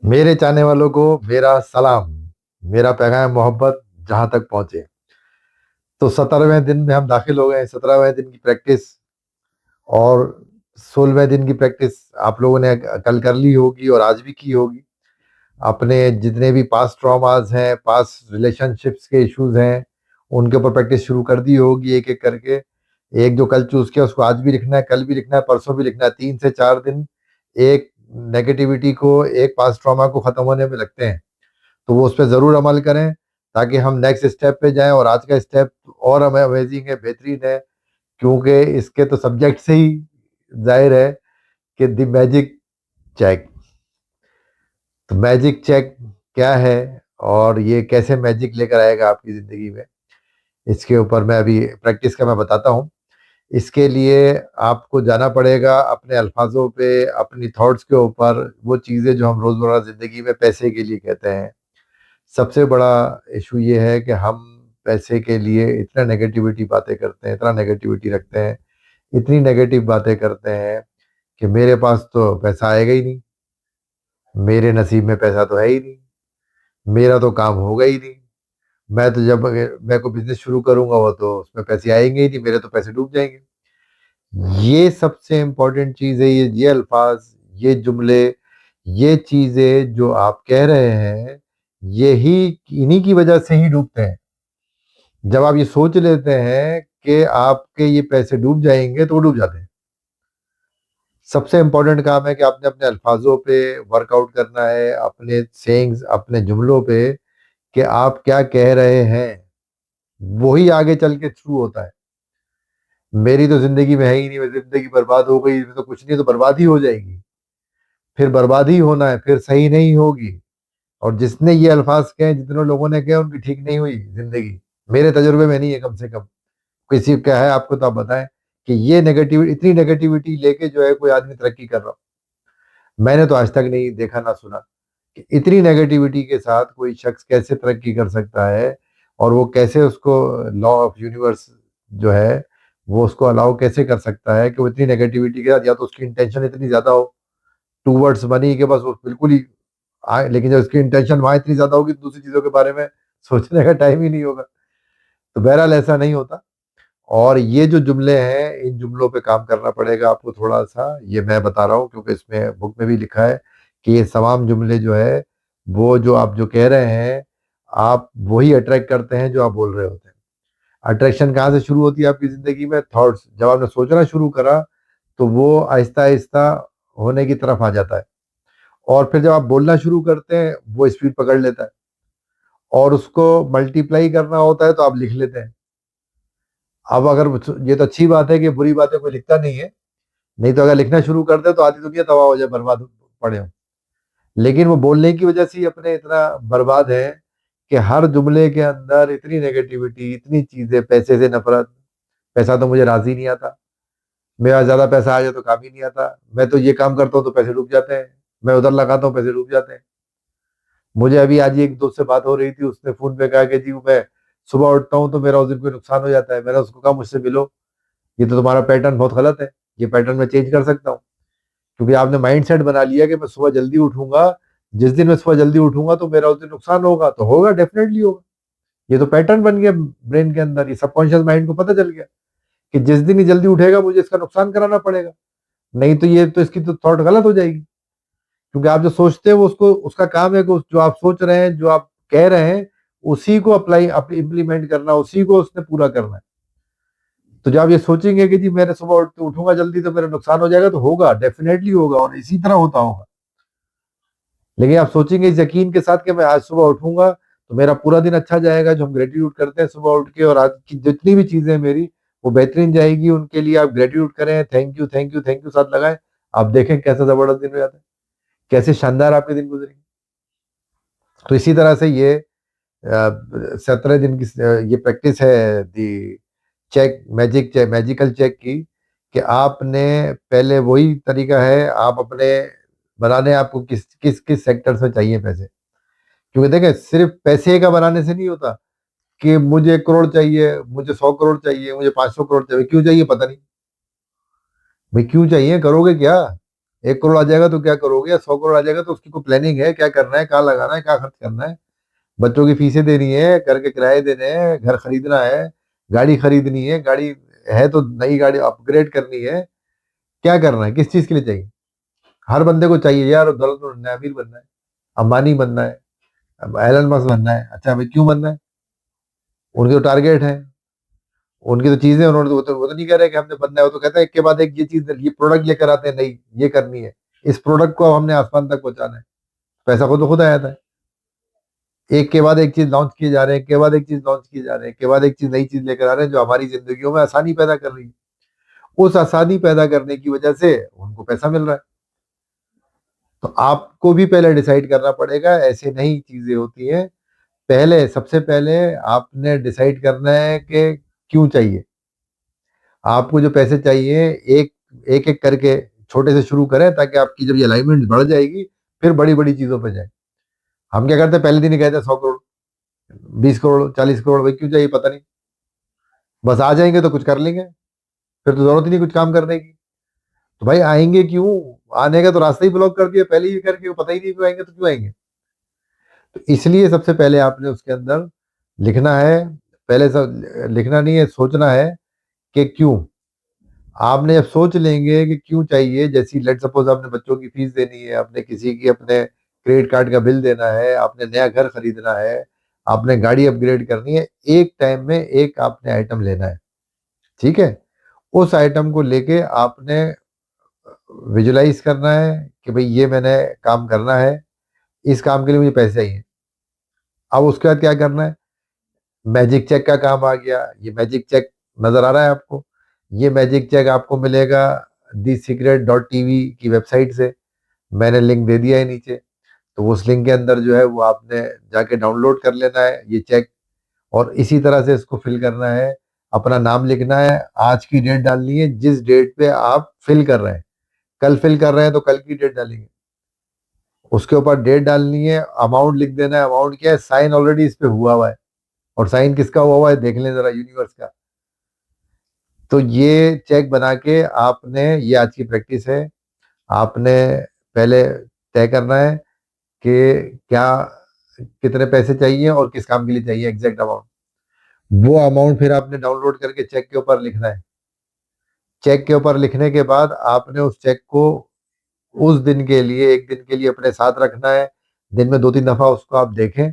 मेरे चाहने वालों को मेरा सलाम, मेरा पैगाम मोहब्बत जहां तक पहुंचे। तो 17वें दिन में हम दाखिल हो गए। 17वें दिन की प्रैक्टिस और 16वें दिन की प्रैक्टिस आप लोगों ने कल कर ली होगी और आज भी की होगी। अपने जितने भी पास्ट ट्रॉमास हैं, पास्ट रिलेशनशिप्स के इश्यूज हैं, उनके ऊपर प्रैक्टिस शुरू कर दी होगी एक एक करके। एक जो कल चूज किया उसको आज भी लिखना है, कल भी लिखना है, परसों भी लिखना है। 3 से 4 दिन एक नेगेटिविटी को, एक पास्ट ट्रॉमा को खत्म होने में लगते हैं। तो वो उस पर ज़रूर अमल करें ताकि हम नेक्स्ट स्टेप पे जाएं। और आज का स्टेप और हमें अमेजिंग है, बेहतरीन है, क्योंकि इसके तो सब्जेक्ट से ही जाहिर है कि द मैजिक चेक। तो मैजिक चेक क्या है और ये कैसे मैजिक लेकर आएगा आपकी ज़िंदगी में, इसके ऊपर मैं अभी प्रैक्टिस का मैं बताता हूँ। इसके लिए आपको जाना पड़ेगा अपने अल्फाजों पे, अपनी थॉट्स के ऊपर, वो चीज़ें जो हम रोज़मर्रा ज़िंदगी में पैसे के लिए कहते हैं। सबसे बड़ा इशू ये है कि हम पैसे के लिए इतना नेगेटिविटी बातें करते हैं, इतना नेगेटिविटी रखते हैं, इतनी नेगेटिव बातें करते हैं कि मेरे पास तो पैसा आएगा ही नहीं, मेरे नसीब में पैसा तो है ही नहीं, मेरा तो काम होगा ही नहीं, मैं तो जब मैं को बिजनेस शुरू करूंगा वो तो उसमें पैसे आएंगे ही नहीं, मेरे तो पैसे डूब जाएंगे। ये सबसे इम्पोर्टेंट चीज़ है। ये अल्फाज, ये जुमले, ये चीज़ें जो आप कह रहे हैं, यही इन्हीं की वजह से ही डूबते हैं। जब आप ये सोच लेते हैं कि आपके ये पैसे डूब जाएंगे तो वो डूब जाते हैं। सबसे इम्पोर्टेंट काम है कि आपने अपने अल्फाजों पे वर्कआउट करना है, अपने सेइंग्स, अपने जुमलों पे, कि आप क्या कह रहे हैं, वही आगे चल के थ्रू होता है। मेरी तो जिंदगी में है ही नहीं, मेरी जिंदगी बर्बाद हो गई, इसमें तो कुछ नहीं, तो बर्बाद ही हो जाएगी। फिर बर्बाद ही होना है, फिर सही नहीं होगी। और जिसने ये अल्फाज कहे, जितने लोगों ने कहे, उनकी ठीक नहीं हुई जिंदगी। मेरे तजुर्बे में नहीं है कम से कम। किसी का है आपको तो आप बताएं कि ये नेगेटिव, इतनी नेगेटिविटी लेके जो है कोई आदमी तरक्की कर रहा हो। मैंने तो आज तक नहीं देखा ना सुना कि इतनी नेगेटिविटी के साथ कोई शख्स कैसे तरक्की कर सकता है। और वो कैसे उसको लॉ ऑफ यूनिवर्स जो है वो उसको अलाउ कैसे कर सकता है कि वो इतनी नेगेटिविटी के साथ, या तो उसकी इंटेंशन इतनी ज्यादा हो टूवर्ड्स मनी के, बस वो बिल्कुल ही आए, लेकिन जब उसकी इंटेंशन वहां इतनी ज्यादा होगी तो दूसरी चीजों के बारे में सोचने का टाइम ही नहीं होगा। तो बहरहाल ऐसा नहीं होता। और ये जो जुमले हैं, इन जुमलों पे काम करना पड़ेगा आपको थोड़ा सा। ये मैं बता रहा हूँ क्योंकि इसमें बुक में भी लिखा है कि ये तमाम जुमले जो है, वो जो आप जो कह रहे हैं, आप वही अट्रैक्ट करते हैं जो आप बोल रहे होते हैं। अट्रैक्शन कहाँ से शुरू होती है आपकी जिंदगी में? थॉट्स। जब आपने सोचना शुरू करा तो वो आहिस्ता आहिस्ता होने की तरफ आ जाता है। और फिर जब आप बोलना शुरू करते हैं वो स्पीड पकड़ लेता है। और उसको मल्टीप्लाई करना होता है तो आप लिख लेते हैं। अब अगर ये तो अच्छी बात है कि बुरी बातें कोई लिखता नहीं है, नहीं तो अगर लिखना शुरू कर दे तो आधी दुनिया तबाह हो जाए, बर्बाद पड़े हो। लेकिन वो बोलने की वजह से ही अपने इतना बर्बाद है कि हर जुमले के अंदर इतनी नेगेटिविटी, इतनी चीजें, पैसे से नफरत। पैसा तो मुझे राजी नहीं आता, मेरा ज्यादा पैसा आ जाए तो काम ही नहीं आता, मैं तो ये काम करता हूँ तो पैसे डूब जाते हैं, मैं उधर लगाता हूँ पैसे डूब जाते हैं। मुझे अभी आज ही एक दोस्त से बात हो रही थी, उसने फोन पे कहा कि जी मैं सुबह उठता हूँ तो मेरा उस दिन कोई नुकसान हो जाता है। मैंने उसको कहा मुझसे मिलो, ये तो तुम्हारा पैटर्न बहुत गलत है, ये पैटर्न मैं चेंज कर सकता हूँ। क्योंकि आपने माइंड सेट बना लिया कि मैं सुबह जल्दी उठूंगा, जिस दिन मैं सुबह जल्दी उठूंगा तो मेरा उस दिन नुकसान होगा, तो होगा, डेफिनेटली होगा। ये तो पैटर्न बन गया ब्रेन के अंदर, ये सबकॉन्शियस माइंड को पता चल गया कि जिस दिन ही जल्दी उठेगा मुझे इसका नुकसान कराना पड़ेगा, नहीं तो ये तो इसकी तो थॉट गलत हो जाएगी। क्योंकि आप जो सोचते हैं वो उसको, उसका काम है कि जो आप सोच रहे हैं, जो आप कह रहे हैं, उसी को अप्लाई, इम्प्लीमेंट करना, उसी को उसने पूरा करना है। तो जब आप ये सोचेंगे कि जी मैंने सुबह उठूंगा जल्दी तो मेरा नुकसान हो जाएगा, तो होगा, डेफिनेटली होगा, और इसी तरह होता होगा। लेकिन आप सोचेंगे इस यकीन के साथ कि मैं आज सुबह उठूंगा तो मेरा पूरा दिन अच्छा जाएगा, जो हम ग्रेटिट्यूड करते हैं सुबह उठ के, और आज की जितनी भी चीजें मेरी वो बेहतरीन जाएगी, उनके लिए आप ग्रेटिट्यूड करें, thank you thank you thank you साथ लगाएं। आप देखें कैसा जबरदस्त दिन हो जाता है, कैसे शानदार आपके दिन गुजरेंगे। तो इसी तरह से ये 17 दिन की ये प्रैक्टिस है the check, magic check, magical check की, कि आपने पहले वही तरीका है, आप अपने बनाने, आपको किस किस किस सेक्टर्स में चाहिए पैसे। क्योंकि देखें, सिर्फ पैसे का बनाने से नहीं होता कि मुझे 1 करोड़ चाहिए, मुझे 100 करोड़ चाहिए, मुझे 500 करोड़ चाहिए। क्यों चाहिए पता नहीं। भाई क्यों चाहिए, करोगे क्या? 1 करोड़ आ जाएगा तो क्या करोगे, या 100 करोड़ आ जाएगा तो उसकी कोई प्लानिंग है, क्या करना है, कहाँ लगाना है, क्या खर्च करना है, बच्चों की फीसें देनी है, घर के किराए देने हैं, घर खरीदना है, गाड़ी खरीदनी है, गाड़ी है तो नई गाड़ी अपग्रेड करनी है, क्या करना है, किस चीज के लिए चाहिए। हर बंदे को चाहिए यार दौलत बनना है, अमीर बनना है, अंबानी बनना है, अब एलन मस्क बनना है। अच्छा भाई क्यों बनना है, उनके तो टारगेट है, उनकी तो चीजें, उन्होंने तो वो तो नहीं कह रहे कि हमने बनना है, वो तो कहता है एक के बाद एक ये चीज, ये प्रोडक्ट लेकर आते हैं, नहीं ये करनी है, इस प्रोडक्ट को अब हमने आसमान तक पहुंचाना है, पैसा खुद खुद आ जाता है। एक के बाद एक चीज लॉन्च किए जा रहे हैं, एक के बाद एक चीज लॉन्च किए जा रहे हैं, एक के बाद एक चीज नई चीज लेकर आ रहे हैं जो हमारी जिंदगियों में आसानी पैदा कर रही है। उस आसानी पैदा करने की वजह से उनको पैसा मिल रहा है। तो आपको भी पहले डिसाइड करना पड़ेगा, ऐसे नहीं चीजें होती हैं। पहले सबसे पहले आपने डिसाइड करना है कि क्यों चाहिए आपको जो पैसे चाहिए। एक एक एक करके छोटे से शुरू करें ताकि आपकी जब ये अलाइनमेंट बढ़ जाएगी फिर बड़ी बड़ी चीजों पे जाए। हम क्या करते हैं, पहले दिन ही कहते हैं 100 करोड़, 20 करोड़, 40 करोड़, भाई क्यों चाहिए पता नहीं, बस आ जाएंगे तो कुछ कर लेंगे, फिर तो जरूरत ही नहीं कुछ काम करने की। तो भाई आएंगे क्यों, आने का तो रास्ता ही ब्लॉक कर दिया पहले ही करके, पता ही नहीं क्यों आएंगे, तो क्यों आएंगे। तो इसलिए सबसे पहले आपने उसके अंदर लिखना है, पहले सब लिखना नहीं है, सोचना है कि क्यों। आपने जब सोच लेंगे कि क्यों चाहिए, जैसी लेट सपोज आपने बच्चों की फीस देनी है, आपने किसी की अपने क्रेडिट कार्ड का बिल देना है, आपने नया घर खरीदना है, आपने गाड़ी अपग्रेड करनी है, एक टाइम में एक आपने आइटम लेना है, ठीक है। उस आइटम को लेके आपने विजुलाइज करना है कि भाई ये मैंने काम करना है, इस काम के लिए मुझे पैसे चाहिए। अब उसके बाद क्या करना है, मैजिक चेक का काम आ गया। ये मैजिक चेक नजर आ रहा है आपको, ये मैजिक चेक आपको मिलेगा दी सीक्रेट डॉट टीवी की वेबसाइट से, मैंने लिंक दे दिया है नीचे। तो उस लिंक के अंदर जो है वो आपने जाके डाउनलोड कर लेना है ये चेक, और इसी तरह से इसको फिल करना है। अपना नाम लिखना है, आज की डेट डालनी है, जिस डेट पे आप फिल कर रहे हैं, कल फिल कर रहे हैं तो कल की डेट डालेंगे, उसके ऊपर डेट डालनी है, अमाउंट लिख देना है। अमाउंट क्या है, साइन ऑलरेडी इस पे हुआ है, और साइन किसका हुआ है देख लें जरा, यूनिवर्स का। तो ये चेक बना के आपने, ये आज की प्रैक्टिस है, आपने पहले तय करना है कि क्या कितने पैसे चाहिए और किस काम के लिए चाहिए, एग्जैक्ट अमाउंट। वो अमाउंट फिर आपने डाउनलोड करके चेक के ऊपर लिखना है। चेक के ऊपर लिखने के बाद आपने उस चेक को उस दिन के लिए, एक दिन के लिए अपने साथ रखना है। दिन में 2-3 दफा उसको आप देखें,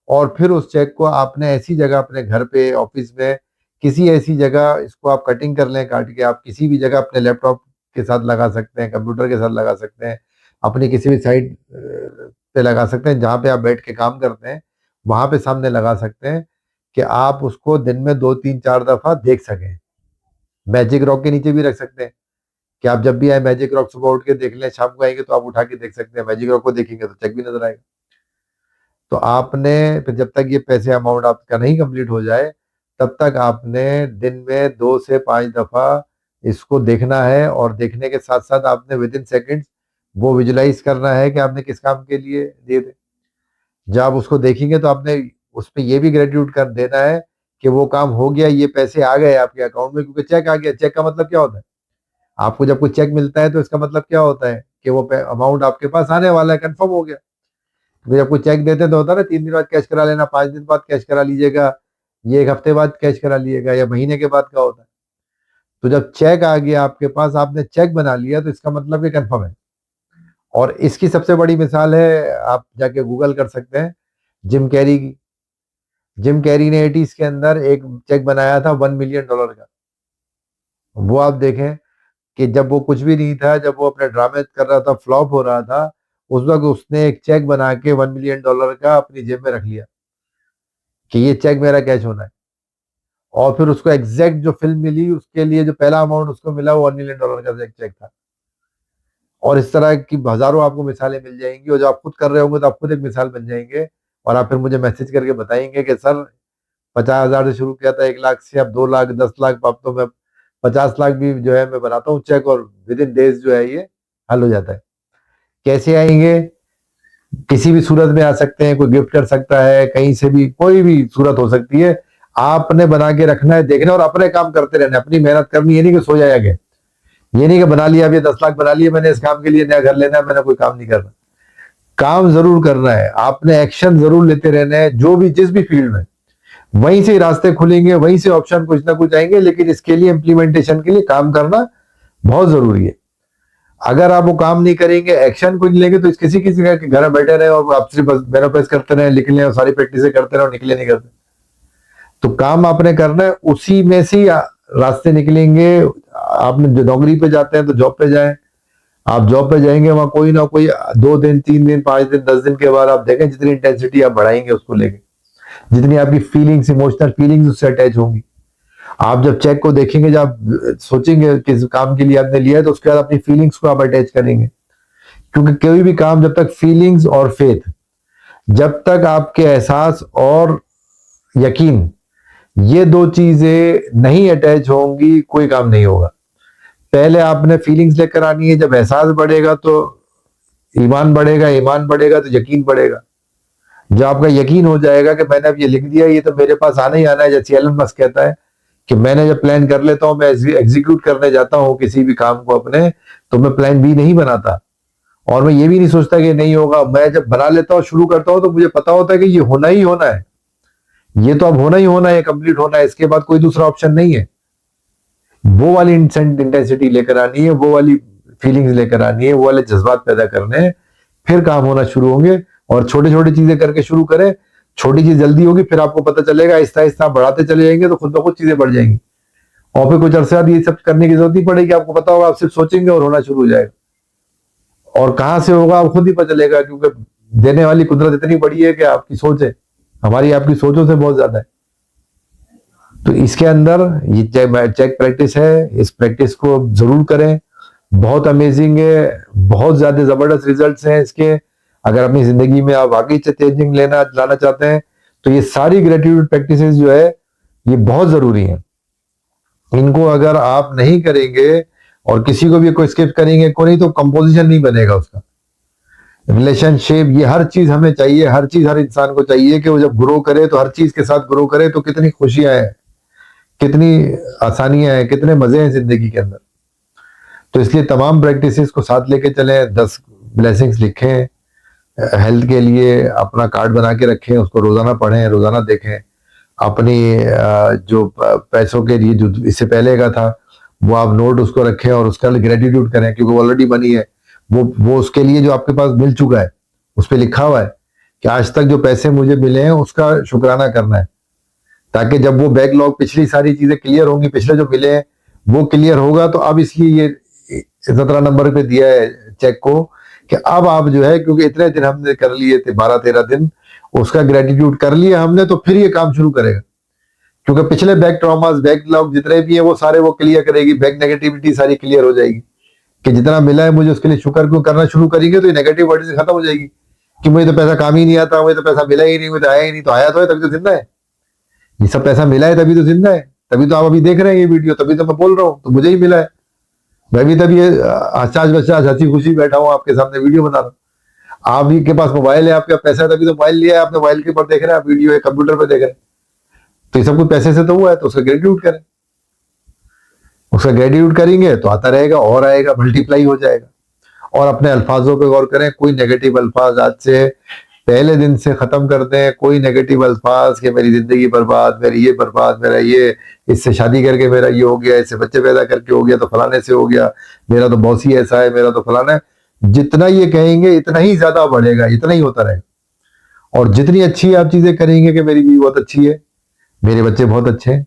और फिर उस चेक को आपने ऐसी जगह, अपने घर पे, ऑफिस में, किसी ऐसी जगह इसको आप कटिंग कर लें, काट के आप किसी भी जगह अपने लैपटॉप के साथ लगा सकते हैं, कंप्यूटर के साथ लगा सकते हैं, अपनी किसी भी साइट पे लगा सकते हैं, जहाँ पे आप बैठ के काम करते हैं वहां पे सामने लगा सकते हैं, कि आप उसको दिन में 2-3-4 दफा देख सकें। मैजिक रॉक के नीचे भी रख सकते हैं, कि आप जब भी आए मैजिक रॉक सुबह उठ के देख लें, शाम को आएंगे तो आप उठा के देख सकते हैं, मैजिक रॉक को देखेंगे तो चेक भी नजर आएगा। तो आपने फिर जब तक ये पैसे अमाउंट आपका नहीं कंप्लीट हो जाए, तब तक आपने दिन में 2 से 5 दफा इसको देखना है, और देखने के साथ साथ आपने विद इन सेकेंड्स वो विजुलाइज करना है कि आपने किस काम के लिए दिए थे। जब आप उसको देखेंगे तो आपने उस पर यह भी ग्रेटिट्यूड कर देना है कि वो काम हो गया, ये पैसे आ गए आपके अकाउंट में, क्योंकि चेक आ गया। चेक का मतलब क्या होता है, आपको जब कोई चेक मिलता है तो इसका मतलब क्या होता है कि वो अमाउंट आपके पास आने वाला है, कंफर्म हो गया। तो जब कोई चेक देते हैं तो होता है ना, 3 दिन बाद कैश करा लेना, 5 दिन बाद कैश करा लीजिएगा, ये 1 हफ्ते बाद कैश करा लिएगा, या महीने के बाद का होता है। तो जब चेक आ गया आपके पास, आपने चेक बना लिया, तो इसका मतलब ये कंफर्म है। और इसकी सबसे बड़ी मिसाल है, आप जाके गूगल कर सकते हैं, जिम कैरी की। जिम कैरी ने 80s के अंदर एक चेक बनाया था $1 मिलियन का। वो आप देखें कि जब वो कुछ भी नहीं था, जब वो अपने ड्रामे कर रहा था, फ्लॉप हो रहा था, उस वक्त उसने एक चेक बना के $1 मिलियन का अपनी जेब में रख लिया कि ये चेक मेरा कैश होना है। और फिर उसको एग्जैक्ट जो फिल्म मिली, उसके लिए जो पहला अमाउंट उसको मिला वो $1 मिलियन का चेक था। और इस तरह की हजारों आपको मिसालें मिल जाएंगी, और जब आप खुद कर रहे होंगे तो आप खुद एक मिसाल बन जाएंगे, और आप फिर मुझे मैसेज करके बताएंगे कि सर 50,000 से शुरू किया था, 1 लाख से, अब 2 लाख, 10 लाख, अब तो मैं 50 लाख भी जो है मैं बनाता हूँ चेक, और विद इन डेज जो है ये हल हो जाता है। कैसे आएंगे, किसी भी सूरत में आ सकते हैं, कोई गिफ्ट कर सकता है, कहीं से भी कोई भी सूरत हो सकती है। आपने बना के रखना है, देखना, और अपने काम करते रहना, अपनी मेहनत करनी है, नहीं कि सो जाएगा। ये नहीं कि बना लिया, अभी 10 लाख बना लिए मैंने, इस काम के लिए नया घर लेना है, मैंने कोई काम नहीं करना। काम जरूर करना है आपने, एक्शन जरूर लेते रहना है, जो भी जिस भी फील्ड में, वहीं से रास्ते खुलेंगे, वहीं से ऑप्शन कुछ ना कुछ आएंगे, लेकिन इसके लिए इम्प्लीमेंटेशन के लिए काम करना बहुत जरूरी है। अगर आप वो काम नहीं करेंगे, एक्शन कुछ लेंगे, तो इस किसी किसी का घर में बैठे रहे और आप सिर्फ मेनोपेस करते रहे, लिख लें और सारी प्रैक्टिस करते रहे और निकले नहीं करते। तो काम आपने करना है, उसी में से रास्ते निकलेंगे। आपने जो नौकरी पे जाते हैं तो जॉब पे जाएं, आप जॉब पे जाएंगे वहां कोई ना कोई 2 दिन 3 दिन 5 दिन 10 दिन के बाद आप देखें जितनी इंटेंसिटी आप बढ़ाएंगे उसको लेके, जितनी आपकी फीलिंग्स, इमोशनल फीलिंग्स उससे अटैच होंगी। आप जब चेक को देखेंगे, जब आप सोचेंगे किस काम के लिए आपने लिया है, तो उसके बाद अपनी फीलिंग्स को आप अटैच करेंगे। क्योंकि कोई भी काम, जब तक फीलिंग्स और फेथ, जब तक आपके एहसास और यकीन, ये 2 चीजें नहीं अटैच होंगी, कोई काम नहीं होगा। पहले आपने फीलिंग्स लेकर आनी है, जब एहसास बढ़ेगा तो ईमान बढ़ेगा, ईमान बढ़ेगा तो यकीन बढ़ेगा। जब आपका यकीन हो जाएगा कि मैंने अब ये लिख दिया, ये तो मेरे पास आना ही आना है, जैसे एलन मस्क कहता है कि मैंने जब प्लान कर लेता हूं, मैं एग्जीक्यूट करने जाता हूं किसी भी काम को अपने, तो मैं प्लान बी नहीं बनाता, और मैं ये भी नहीं सोचता कि नहीं होगा। मैं जब बना लेता हूं, शुरू करता हूं, तो मुझे पता होता है कि ये होना ही होना है, ये तो अब होना ही होना है, कंप्लीट होना है, इसके बाद कोई दूसरा ऑप्शन नहीं है। वो वाली इंटेंसिटी लेकर आनी है, वो वाली फीलिंग्स लेकर आनी है, वो वाले जज्बात पैदा करने हैं, फिर काम होना शुरू होंगे। और छोटी छोटी चीजें करके शुरू करें, छोटी चीज जल्दी होगी, फिर आपको पता चलेगा, आहिस्ता आहिस्ता बढ़ाते चले जाएंगे तो खुद ब खुद चीजें बढ़ जाएंगी, और फिर कुछ अरसे बाद ये सब करने की जरूरत नहीं पड़ेगी, आपको पता होगा, आप सिर्फ सोचेंगे और होना शुरू हो जाएगा। और कहां से होगा आप खुद ही पता चलेगा, क्योंकि देने वाली कुदरत इतनी बड़ी है कि आपकी सोच है, हमारी आपकी सोचों से बहुत ज्यादा है। तो इसके अंदर ये चेक प्रैक्टिस है, इस प्रैक्टिस को जरूर करें, बहुत अमेजिंग है, बहुत ज्यादा जबरदस्त रिजल्ट्स हैं इसके। अगर अपनी जिंदगी में आप वाकई चेंजिंग लाना चाहते हैं, तो ये सारी ग्रेटिट्यूड प्रैक्टिसेस जो है, ये बहुत जरूरी है। इनको अगर आप नहीं करेंगे और किसी को भी कोई स्किप करेंगे, को नहीं, तो कंपोजिशन नहीं बनेगा उसका। रिलेशनशिप, ये हर चीज हमें चाहिए, हर चीज हर इंसान को चाहिए कि वो जब ग्रो करे तो हर चीज के साथ ग्रो करे, तो कितनी खुशियां हैं, कितनी आसानियां हैं, कितने मजे हैं जिंदगी के अंदर। तो इसलिए तमाम प्रैक्टिसेस को साथ लेके चलें, 10 ब्लेसिंग्स लिखें, हेल्थ के लिए अपना कार्ड बना के रखें, उसको रोजाना पढ़ें, रोजाना देखें। अपनी जो पैसों के लिए जो इससे पहले का था, वो आप नोट उसको रखें और उसका ग्रेटिट्यूड करें, क्योंकि वो ऑलरेडी बनी है। वो उसके लिए जो आपके पास मिल चुका है, उस पर लिखा हुआ है कि आज तक जो पैसे मुझे मिले हैं उसका शुक्राना करना है, ताकि जब वो बैकलॉग, पिछली सारी चीजें क्लियर होंगी, पिछले जो मिले हैं वो क्लियर होगा। तो अब इसलिए ये 17 नंबर पे दिया है चेक को, कि अब आप जो है, क्योंकि इतने दिन हमने कर लिए थे, 12-13 दिन उसका ग्रेटिट्यूड कर लिया हमने, तो फिर ये काम शुरू करेगा। क्योंकि पिछले बैक ट्रॉमास, बैकलॉग जितने भी है, वो सारे वो क्लियर करेगी, बैक नेगेटिविटी सारी क्लियर हो जाएगी, कि जितना मिला है मुझे उसके लिए शुक्र क्यों करना शुरू करेंगे, तो ये नेगेटिव वर्ड से खत्म हो जाएगी कि मुझे तो पैसा काम ही नहीं आता, मुझे तो पैसा मिला ही नहीं, मुझे तो आया ही नहीं। तो आया तो है, तभी तो जिंदा है। ये सब पैसा मिला है तभी तो जिंदा है, तभी तो आप अभी देख रहे हैं ये वीडियो, तभी तो मैं बोल रहा हूँ, तो मुझे ही मिला है। मैं भी तभी आचाज बचाज हंसी खुशी बैठा हूँ आपके सामने वीडियो बना रहा हूँ। आप ही के पास मोबाइल है, आपके पास पैसा है, तभी तो मोबाइल लिया है आपने, मोबाइल के ऊपर देख रहे हैं आप वीडियो है, कंप्यूटर पर देख रहे हैं। तो ये सब कुछ पैसे से तो हुआ है, तो उसका ग्रेटिट्यूड करें। उसका ग्रेटिट्यूड करेंगे तो आता रहेगा, और आएगा, मल्टीप्लाई हो जाएगा। और अपने अल्फाजों पे गौर करें, कोई नेगेटिव अल्फाज आज से पहले दिन से खत्म कर दें। कोई नेगेटिव अल्फाज कि मेरी जिंदगी बर्बाद, मेरी ये बर्बाद, मेरा ये, इससे शादी करके मेरा ये हो गया, इससे बच्चे पैदा करके हो गया, तो फलाने से हो गया, मेरा तो बॉस ही ऐसा है, मेरा तो फलाना है। जितना ये कहेंगे इतना ही ज्यादा बढ़ेगा, इतना ही होता रहेगा। और जितनी अच्छी आप चीजें करेंगे कि मेरी बीवी बहुत अच्छी है, मेरे बच्चे बहुत अच्छे हैं,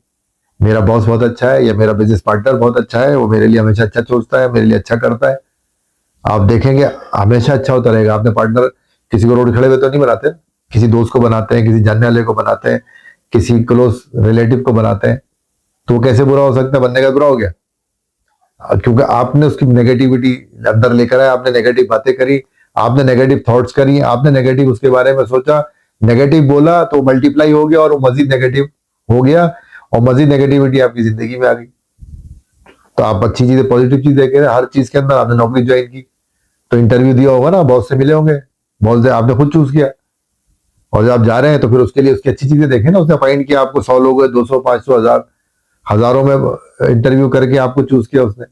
मेरा बॉस बहुत अच्छा है, या मेरा बिजनेस पार्टनर बहुत अच्छा है, वो मेरे लिए हमेशा अच्छा सोचता है, मेरे लिए अच्छा करता है, आप देखेंगे हमेशा अच्छा होता रहेगा। आपने पार्टनर किसी को रोड खड़े हुए तो नहीं बनाते, किसी दोस्त को बनाते हैं, किसी जानने वाले को बनाते हैं, किसी क्लोज रिलेटिव को बनाते हैं, तो वो कैसे बुरा हो सकता है? बनने का बुरा हो गया, क्योंकि आपने उसकी नेगेटिविटी अंदर लेकर आए, आपने नेगेटिव बातें करी, आपने नेगेटिव थॉट्स करी, आपने नेगेटिव उसके बारे में सोचा, नेगेटिव बोला, तो मल्टीप्लाई हो गया और वो मजीद नेगेटिव हो गया, और मजीद नेगेटिविटी आपकी जिंदगी में आ गई। तो आप अच्छी चीजें, पॉजिटिव चीज देखे हर चीज के अंदर। आपने नौकरी ज्वाइन की तो इंटरव्यू दिया होगा ना, बहुत से मिले होंगे, बहुत से आपने खुद चूज किया, और जब आप जा रहे हैं तो फिर उसके लिए उसकी अच्छी चीजें देखें ना। उसने फाइंड किया आपको, 100 लोग, 200, 500, 1000, हजारों में इंटरव्यू करके आपको चूज किया उसने,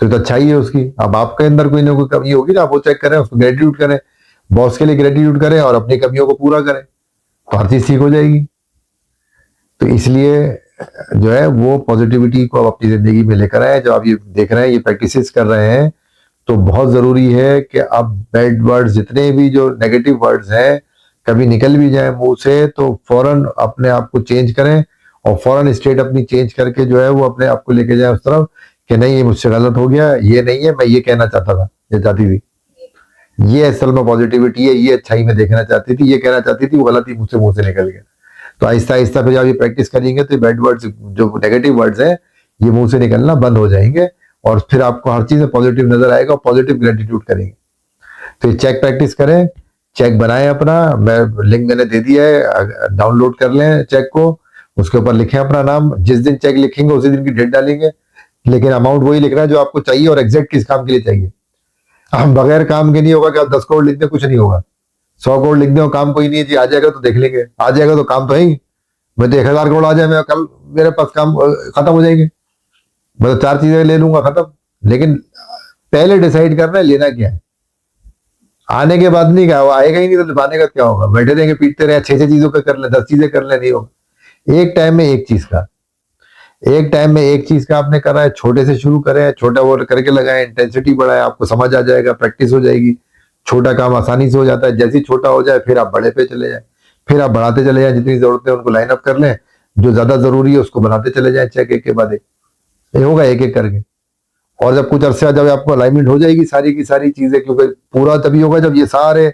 तो ये तो अच्छा ही है उसकी। अब आपके अंदर कोई ना कोई कमी होगी ना, आप वो चेक करें, उसको ग्रेटिट्यूड करें, बॉस के लिए ग्रेटिट्यूड करें और अपनी कमियों को पूरा करें, तो हर चीज ठीक हो जाएगी। तो इसलिए जो है वो पॉजिटिविटी को आप अपनी जिंदगी में लेकर आए। जो आप ये देख रहे हैं, ये प्रैक्टिसेस कर रहे हैं, तो बहुत जरूरी है कि आप बैड वर्ड्स, जितने भी जो नेगेटिव वर्ड्स हैं, कभी निकल भी जाए मुंह से तो फौरन अपने आप को चेंज करें और फौरन स्टेट अपनी चेंज करके जो है वो अपने आप को लेके जाए उस तरफ कि नहीं ये मुझसे गलत हो गया, ये नहीं है, मैं ये कहना चाहता था, ये चाहती थी, ये असल में पॉजिटिविटी है, ये अच्छाई में देखना चाहती थी, ये कहना चाहती थी, वो गलत ही मुंह से निकल गया। तो आहिस्ता आहिस्ता फिर जब ये प्रैक्टिस करेंगे तो बैड वर्ड्स, जो नेगेटिव वर्ड्स हैं, ये मुंह से निकलना बंद हो जाएंगे और फिर आपको हर चीज में पॉजिटिव नजर आएगा और पॉजिटिव ग्रेटिट्यूड करेंगे। तो ये चेक प्रैक्टिस करें, चेक बनाएं अपना, मैं लिंक मैंने दे दिया है, डाउनलोड कर लें चेक को, उसके ऊपर लिखें अपना नाम, जिस दिन चेक लिखेंगे उसी दिन की डेट डालेंगे, लेकिन अमाउंट वही लिखना है जो आपको चाहिए और एग्जैक्ट किस काम के लिए चाहिए। हम बगैर काम के नहीं होगा कि आप 10 करोड़ लिख दें, कुछ नहीं होगा। 100 करोड़ लिख दें और काम कोई नहीं है जी, आ जाएगा तो देख लेंगे, आ जाएगा तो काम तो है ही। मैं तो 1000 करोड़ आ जाए, मैं कल मेरे पास काम खत्म हो जाएंगे, मैं तो 4 चीजें ले लूंगा खत्म। लेकिन पहले डिसाइड करना है लेना क्या है, आने के बाद नहीं क्या, वो आएगा ही नहीं तो निभाने का क्या होगा, बैठे रहेंगे पीटते रहे, 6 चीजों का कर ले, 10 चीजें कर ले, नहीं होगा। एक टाइम में एक चीज का, एक टाइम में एक चीज का आपने करा है, छोटे से शुरू करें, छोटा वो करके लगाएं, इंटेंसिटी बढ़ाएं, आपको समझ आ जाएगा, प्रैक्टिस हो जाएगी, छोटा काम आसानी से हो जाता है। जैसे ही छोटा हो जाए फिर आप बड़े पे चले जाएं, फिर आप बढ़ाते चले जाएं, जितनी जरूरत है उनको लाइन अप कर लें, जो ज्यादा जरूरी है उसको बनाते चले जाएं, चेक एक के बाद एक, ये होगा एक एक करके। और जब कुछ अरसे जब आपको अलाइनमेंट हो जाएगी सारी की सारी चीजें, क्योंकि पूरा तभी होगा जब ये सारे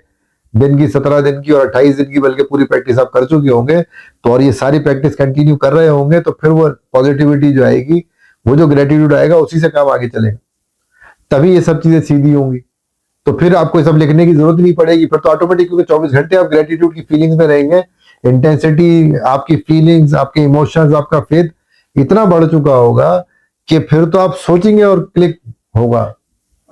दिन की, 17 दिन की और 28 दिन की बल्कि पूरी प्रैक्टिस आप कर चुके होंगे, तो और ये सारी प्रैक्टिस कंटिन्यू कर रहे होंगे, तो फिर वो पॉजिटिविटी जो आएगी, वो जो ग्रेटिट्यूड आएगा, उसी से काम आगे चलेगा, तभी ये सब चीजें सीधी होंगी। तो फिर आपको ये सब लिखने की जरूरत नहीं पड़ेगी, फिर तो ऑटोमेटिक, क्योंकि 24 घंटे आप ग्रेटिट्यूड की फीलिंग्स में रहेंगे, इंटेंसिटी, आपकी फीलिंग्स, आपके इमोशंस, आपका फेथ इतना बढ़ चुका होगा कि फिर तो आप सोचेंगे और क्लिक होगा,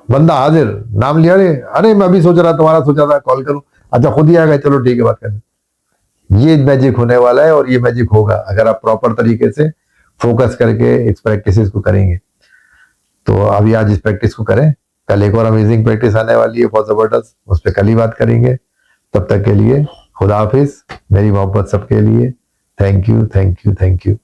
बंदा हाजिर, नाम लिया, अरे अरे मैं भी सोच रहा, तुम्हारा सोचा था, कॉल करूं, अच्छा खुद ही आ गए, चलो ठीक है बात करें। ये मैजिक होने वाला है और ये मैजिक होगा अगर आप प्रॉपर तरीके से फोकस करके इस प्रैक्टिस को करेंगे। तो अभी आज इस प्रैक्टिस को करें, कल एक और अमेजिंग प्रैक्टिस आने वाली है फॉर जबरदस्त, उस पर कल ही बात करेंगे। तब तक के लिए खुदा हाफिज, मेरी मोहब्बत सबके लिए। Thank you, thank you, thank you.